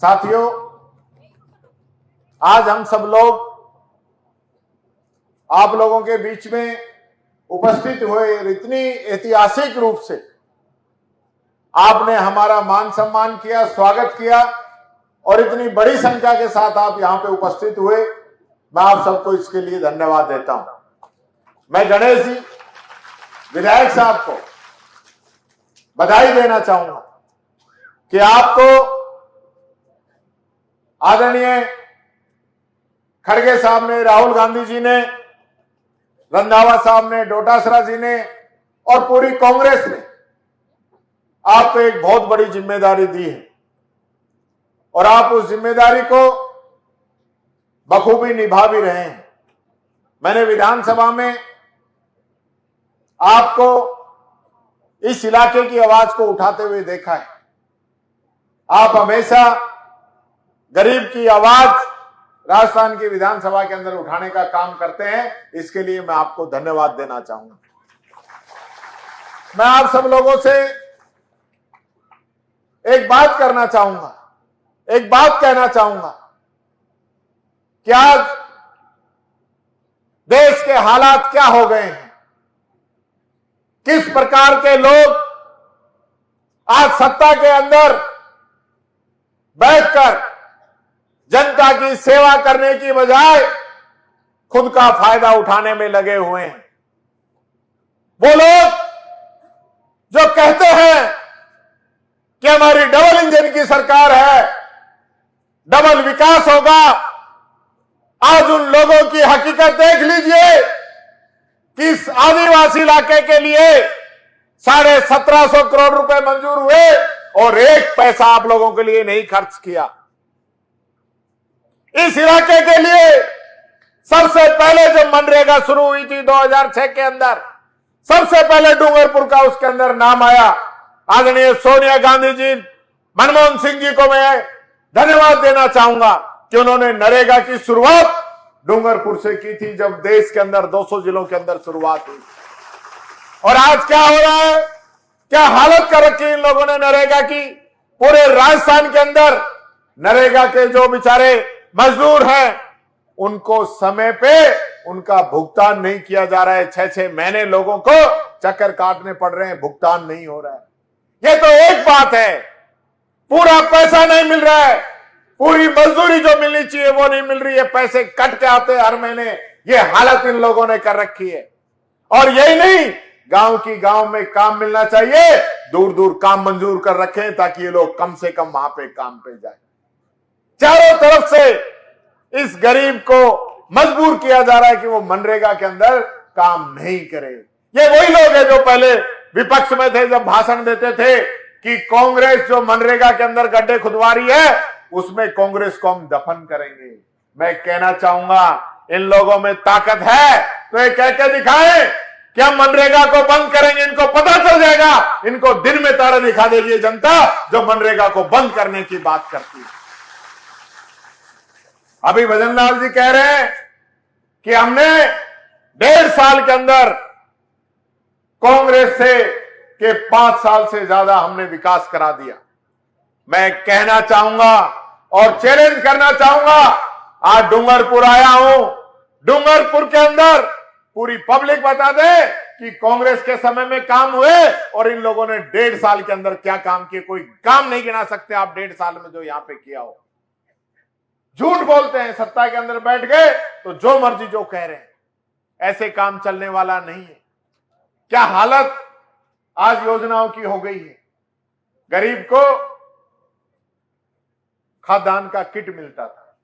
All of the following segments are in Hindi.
साथियों, आज हम सब लोग आप लोगों के बीच में उपस्थित हुए और इतनी ऐतिहासिक रूप से आपने हमारा मान सम्मान किया, स्वागत किया और इतनी बड़ी संख्या के साथ आप यहां पे उपस्थित हुए, मैं आप सबको इसके लिए धन्यवाद देता हूं। मैं गणेश जी विधायक साहब को बधाई देना चाहूंगा कि आपको आदरणीय खड़गे साहब ने, राहुल गांधी जी ने, रंधावा साहब ने, डोटासरा जी ने और पूरी कांग्रेस ने आपको एक बहुत बड़ी जिम्मेदारी दी है और आप उस जिम्मेदारी को बखूबी निभा भी रहे हैं। मैंने विधानसभा में आपको इस इलाके की आवाज को उठाते हुए देखा है। आप हमेशा गरीब की आवाज राजस्थान की विधानसभा के अंदर उठाने का काम करते हैं, इसके लिए मैं आपको धन्यवाद देना चाहूंगा। मैं आप सब लोगों से एक बात करना चाहूंगा, एक बात कहना चाहूंगा कि आज देश के हालात क्या हो गए हैं, किस प्रकार के लोग आज सत्ता के अंदर बैठकर जनता की सेवा करने की बजाय खुद का फायदा उठाने में लगे हुए हैं। वो लोग जो कहते हैं कि हमारी डबल इंजन की सरकार है, डबल विकास होगा, आज उन लोगों की हकीकत देख लीजिए कि इस आदिवासी इलाके के लिए 1750 करोड़ रुपए मंजूर हुए और एक पैसा आप लोगों के लिए नहीं खर्च किया। इस इलाके के लिए सबसे पहले जब मनरेगा शुरू हुई थी 2006 के अंदर, सबसे पहले डूंगरपुर का उसके अंदर नाम आया। आदरणीय सोनिया गांधी जी, मनमोहन सिंह जी को मैं धन्यवाद देना चाहूंगा कि उन्होंने नरेगा की शुरुआत डूंगरपुर से की थी, जब देश के अंदर 200 जिलों के अंदर शुरुआत हुई। और आज क्या हो रहा है, क्या हालत कर रखी इन लोगों ने नरेगा की। पूरे राजस्थान के अंदर नरेगा के जो बेचारे मजदूर हैं, उनको समय पे उनका भुगतान नहीं किया जा रहा है। 6-6 महीने लोगों को चक्कर काटने पड़ रहे हैं, भुगतान नहीं हो रहा है। ये तो एक बात है, पूरा पैसा नहीं मिल रहा है, पूरी मजदूरी जो मिलनी चाहिए वो नहीं मिल रही है, पैसे कट के आते हैं हर महीने। ये हालत इन लोगों ने कर रखी है। और यही नहीं, गांव की गांव में काम मिलना चाहिए, दूर दूर काम मंजूर कर रखे हैं ताकि ये लोग कम से कम वहां पे काम पे जाए। चारों तरफ से इस गरीब को मजबूर किया जा रहा है कि वो मनरेगा के अंदर काम नहीं करे। ये वही लोग हैं जो पहले विपक्ष में थे, जब भाषण देते थे कि कांग्रेस जो मनरेगा के अंदर गड्ढे खुदवा रही है, उसमें कांग्रेस को हम दफन करेंगे। मैं कहना चाहूंगा इन लोगों में ताकत है तो ये कह के दिखाएं कि हम मनरेगा को बंद करेंगे। इनको पता चल जाएगा, इनको दिन में तारा दिखा देगी ये जनता जो मनरेगा को बंद करने की बात करती है। अभी भजन लाल जी कह रहे हैं कि हमने 1.5 साल के अंदर कांग्रेस से के 5 साल से ज्यादा हमने विकास करा दिया। मैं कहना चाहूंगा और चैलेंज करना चाहूंगा, आज डूंगरपुर आया हूं, डूंगरपुर के अंदर पूरी पब्लिक बता दे कि कांग्रेस के समय में काम हुए और इन लोगों ने 1.5 साल के अंदर क्या काम किए। कोई काम नहीं गिना सकते आप 1.5 साल में जो यहां पे किया हो। झूठ बोलते हैं, सत्ता के अंदर बैठ गए तो जो मर्जी जो कह रहे हैं, ऐसे काम चलने वाला नहीं है। क्या हालत आज योजनाओं की हो गई है। गरीब को खाद्यान्न का किट मिलता था,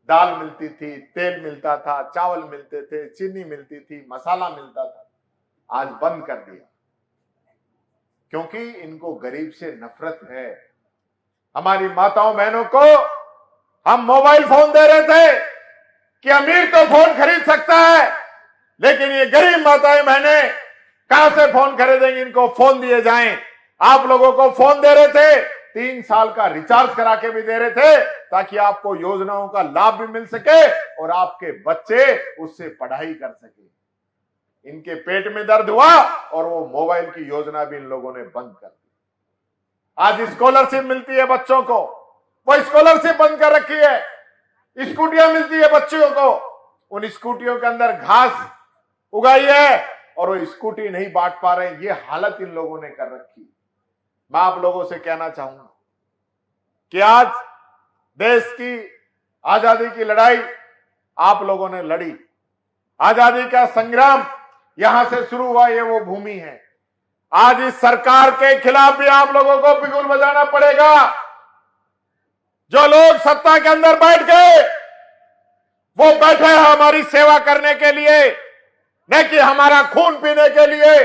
दाल मिलती थी, तेल मिलता था, चावल मिलते थे, चीनी मिलती थी, मसाला मिलता था, आज बंद कर दिया क्योंकि इनको गरीब से नफरत है। हमारी माताओं बहनों को हम मोबाइल फोन दे रहे थे कि अमीर तो फोन खरीद सकता है, लेकिन ये गरीब माताएं बहनें कहां से फोन खरीदेंगी। इनको फोन दिए जाएं। आप लोगों को फोन दे रहे थे, 3 साल का रिचार्ज करा के भी दे रहे थे ताकि आपको योजनाओं का लाभ भी मिल सके और आपके बच्चे उससे पढ़ाई कर सके। इनके पेट में दर्द हुआ और वो मोबाइल की योजना भी इन लोगों ने बंद कर दी। आज स्कॉलरशिप मिलती है बच्चों को, वो स्कॉलरशिप बंद कर रखी है, स्कूटियां मिलती है बच्चियों को, उन स्कूटियों के अंदर घास उगाई है और वो स्कूटी नहीं बांट पा रहे। ये हालत इन लोगों ने कर रखी। मैं आप लोगों से कहना चाहूंगा कि आज देश की आजादी की लड़ाई आप लोगों ने लड़ी। आजादी का संग्राम यहां से शुरू हुआ, ये वो भूमि है। आज इस सरकार के खिलाफ भी आप लोगों को बिगुल बजाना पड़ेगा। जो लोग सत्ता के अंदर बैठ गए, वो बैठे हैं हमारी सेवा करने के लिए, न कि हमारा खून पीने के लिए।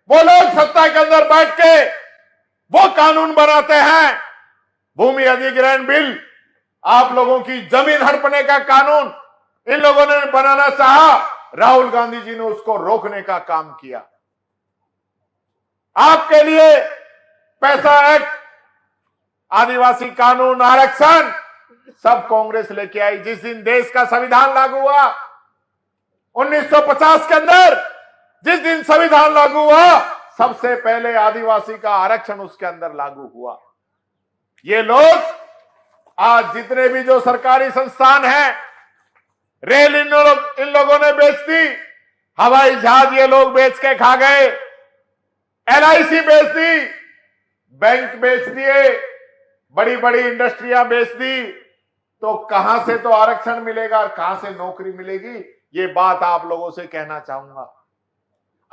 वो लोग सत्ता के अंदर बैठ के वो कानून बनाते हैं, भूमि अधिग्रहण बिल, आप लोगों की जमीन हड़पने का कानून इन लोगों ने बनाना चाहा, राहुल गांधी जी ने उसको रोकने का काम किया। आपके लिए पैसा एक्ट, आदिवासी कानून, आरक्षण सब कांग्रेस लेके आई। जिस दिन देश का संविधान लागू हुआ 1950 के अंदर, जिस दिन संविधान लागू हुआ, सबसे पहले आदिवासी का आरक्षण उसके अंदर लागू हुआ। ये लोग आज जितने भी जो सरकारी संस्थान हैं, रेल इन लोगों ने बेच दी, हवाई जहाज ये लोग बेच के खा गए, LIC बेच दी, बैंक बेच दिए, बड़ी बड़ी इंडस्ट्रियां बेच दी। तो कहां से तो आरक्षण मिलेगा और कहां से नौकरी मिलेगी? ये बात आप लोगों से कहना चाहूंगा।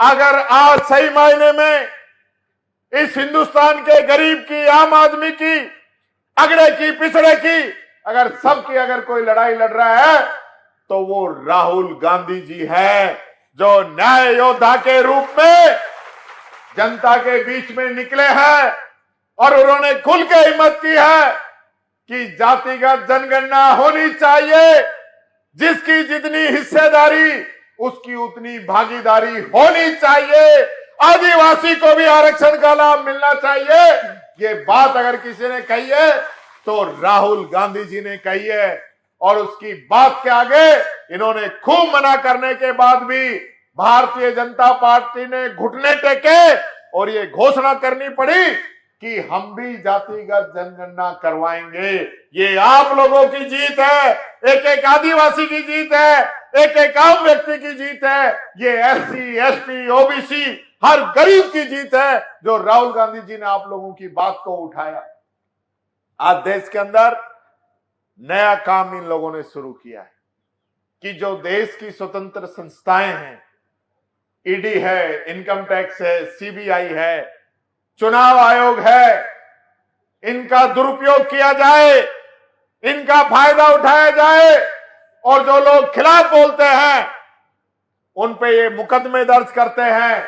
अगर आज सही मायने में इस हिंदुस्तान के गरीब की, आम आदमी की, अगड़े की, पिछड़े की, अगर सबकी अगर कोई लड़ाई लड़ रहा है तो वो राहुल गांधी जी है, जो न्याय योद्धा के रूप में जनता के बीच में निकले हैं और उन्होंने खुल के हिम्मत की है कि जातिगत जनगणना होनी चाहिए, जिसकी जितनी हिस्सेदारी उसकी उतनी भागीदारी होनी चाहिए, आदिवासी को भी आरक्षण का लाभ मिलना चाहिए। ये बात अगर किसी ने कही है तो राहुल गांधी जी ने कही है। और उसकी बात के आगे इन्होंने खूब मना करने के बाद भी भारतीय जनता पार्टी ने घुटने टेके और ये घोषणा करनी पड़ी कि हम भी जातिगत जनगणना करवाएंगे। ये आप लोगों की जीत है, एक एक आदिवासी की जीत है, एक एक आम व्यक्ति की जीत है, ये SC, ST, OBC हर गरीब की जीत है, जो राहुल गांधी जी ने आप लोगों की बात को उठाया। आज देश के अंदर नया काम इन लोगों ने शुरू किया है कि जो देश की स्वतंत्र संस्थाएं हैं, ED है, इनकम टैक्स है, CBI है, चुनाव आयोग है, इनका दुरुपयोग किया जाए, इनका फायदा उठाया जाए और जो लोग खिलाफ बोलते हैं उन पे ये मुकदमे दर्ज करते हैं।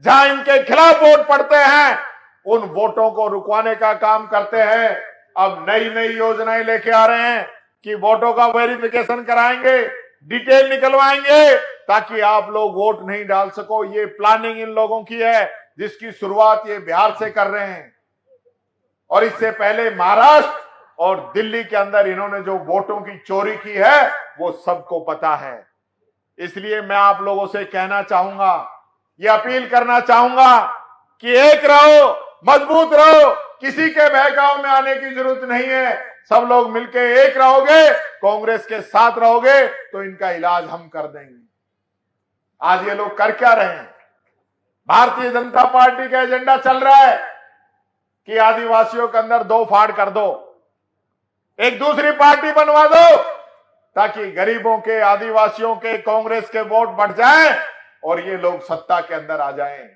जहां इनके खिलाफ वोट पड़ते हैं उन वोटों को रुकवाने का काम करते हैं। अब नई नई योजनाएं लेके आ रहे हैं कि वोटों का वेरिफिकेशन कराएंगे, डिटेल निकलवाएंगे ताकि आप लोग वोट नहीं डाल सको। ये प्लानिंग इन लोगों की है, जिसकी शुरुआत ये बिहार से कर रहे हैं और इससे पहले महाराष्ट्र और दिल्ली के अंदर इन्होंने जो वोटों की चोरी की है वो सबको पता है। इसलिए मैं आप लोगों से कहना चाहूंगा, ये अपील करना चाहूंगा कि एक रहो, मजबूत रहो, किसी के बहकाव में आने की जरूरत नहीं है। सब लोग मिलके एक रहोगे, कांग्रेस के साथ रहोगे तो इनका इलाज हम कर देंगे। आज ये लोग कर क्या रहे हैं? भारतीय जनता पार्टी का एजेंडा चल रहा है कि आदिवासियों के अंदर दो फाड़ कर दो, एक दूसरी पार्टी बनवा दो ताकि गरीबों के, आदिवासियों के, कांग्रेस के वोट बढ़ जाएं और ये लोग सत्ता के अंदर आ जाएं।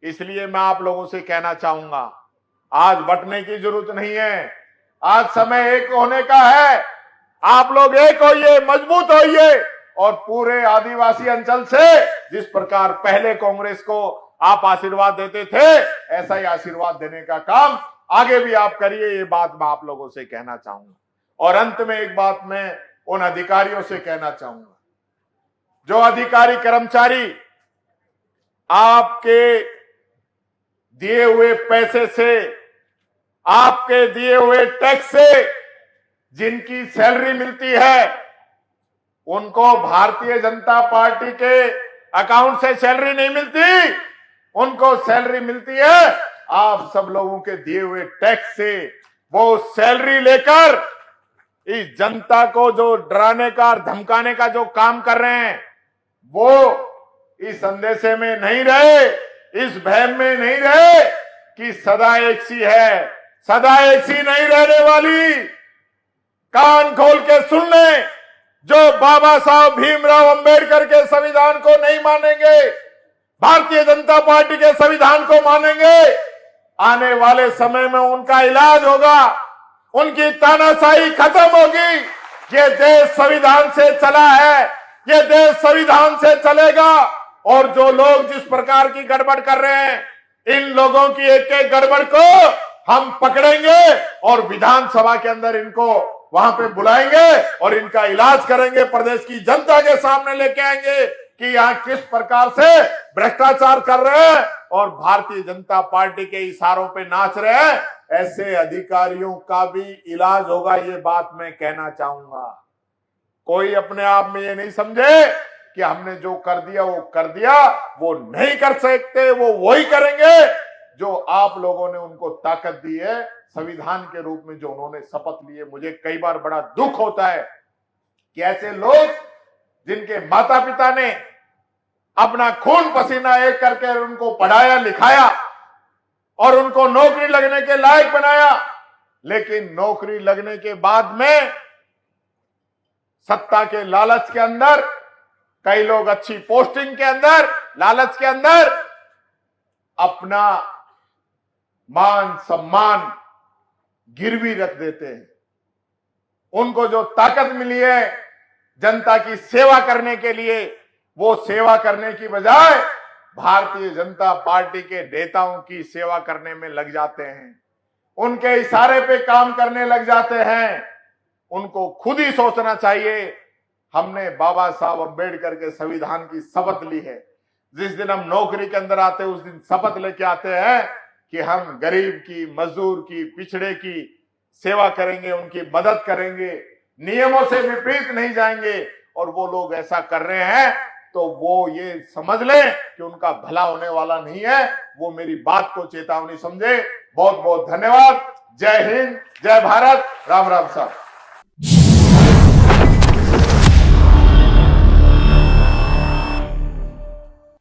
इसलिए मैं आप लोगों से कहना चाहूंगा, आज बंटने की जरूरत नहीं है, आज समय एक होने का है। आप लोग एक होइए, मजबूत होइए और पूरे आदिवासी अंचल से जिस प्रकार पहले कांग्रेस को आप आशीर्वाद देते थे, ऐसा ही आशीर्वाद देने का काम आगे भी आप करिए। ये बात मैं आप लोगों से कहना चाहूंगा। और अंत में एक बात मैं उन अधिकारियों से कहना चाहूंगा, जो अधिकारी कर्मचारी आपके दिए हुए पैसे से, आपके दिए हुए टैक्स से जिनकी सैलरी मिलती है, उनको भारतीय जनता पार्टी के अकाउंट से सैलरी नहीं मिलती, उनको सैलरी मिलती है आप सब लोगों के दिए हुए टैक्स से। वो सैलरी लेकर इस जनता को जो डराने का और धमकाने का जो काम कर रहे हैं, वो इस अंदेशे में नहीं रहे, इस भय में नहीं रहे कि सदा एक सी है। सदा एक सी नहीं रहने वाली। कान खोल के सुन लें, जो बाबा साहब भीमराव अंबेडकर के संविधान को नहीं मानेंगे, भारतीय जनता पार्टी के संविधान को मानेंगे, आने वाले समय में उनका इलाज होगा, उनकी तानाशाही खत्म होगी। ये देश संविधान से चला है, ये देश संविधान से चलेगा। और जो लोग जिस प्रकार की गड़बड़ कर रहे हैं, इन लोगों की एक एक गड़बड़ को हम पकड़ेंगे और विधानसभा के अंदर इनको वहां पे बुलाएंगे और इनका इलाज करेंगे, प्रदेश की जनता के सामने लेके आएंगे कि यहाँ किस प्रकार से भ्रष्टाचार कर रहे हैं और भारतीय जनता पार्टी के इशारों पे नाच रहे हैं। ऐसे अधिकारियों का भी इलाज होगा, ये बात मैं कहना चाहूंगा। कोई अपने आप में ये नहीं समझे कि हमने जो कर दिया वो कर दिया, वो नहीं कर सकते, वो वही करेंगे जो आप लोगों ने उनको ताकत दी है संविधान के रूप में, जो उन्होंने शपथ लिए। मुझे कई बार बड़ा दुख होता है कि ऐसे लोग जिनके माता पिता ने अपना खून पसीना एक करके उनको पढ़ाया लिखाया और उनको नौकरी लगने के लायक बनाया, लेकिन नौकरी लगने के बाद में सत्ता के लालच के अंदर, कई लोग अच्छी पोस्टिंग के अंदर, लालच के अंदर अपना मान सम्मान गिरवी रख देते हैं। उनको जो ताकत मिली है जनता की सेवा करने के लिए, वो सेवा करने की बजाय भारतीय जनता पार्टी के नेताओं की सेवा करने में लग जाते हैं, उनके इशारे पे काम करने लग जाते हैं। उनको खुद ही सोचना चाहिए। हमने बाबा साहब अंबेडकर के संविधान की शपथ ली है। जिस दिन हम नौकरी के अंदर आते हैं उस दिन शपथ लेके आते हैं कि हम गरीब की, मजदूर की, पिछड़े की सेवा करेंगे, उनकी मदद करेंगे, नियमों से विपरीत नहीं जाएंगे। और वो लोग ऐसा कर रहे हैं तो वो ये समझ लें कि उनका भला होने वाला नहीं है। वो मेरी बात को चेतावनी समझे। बहुत बहुत धन्यवाद। जय हिंद, जय भारत, राम राम साहब।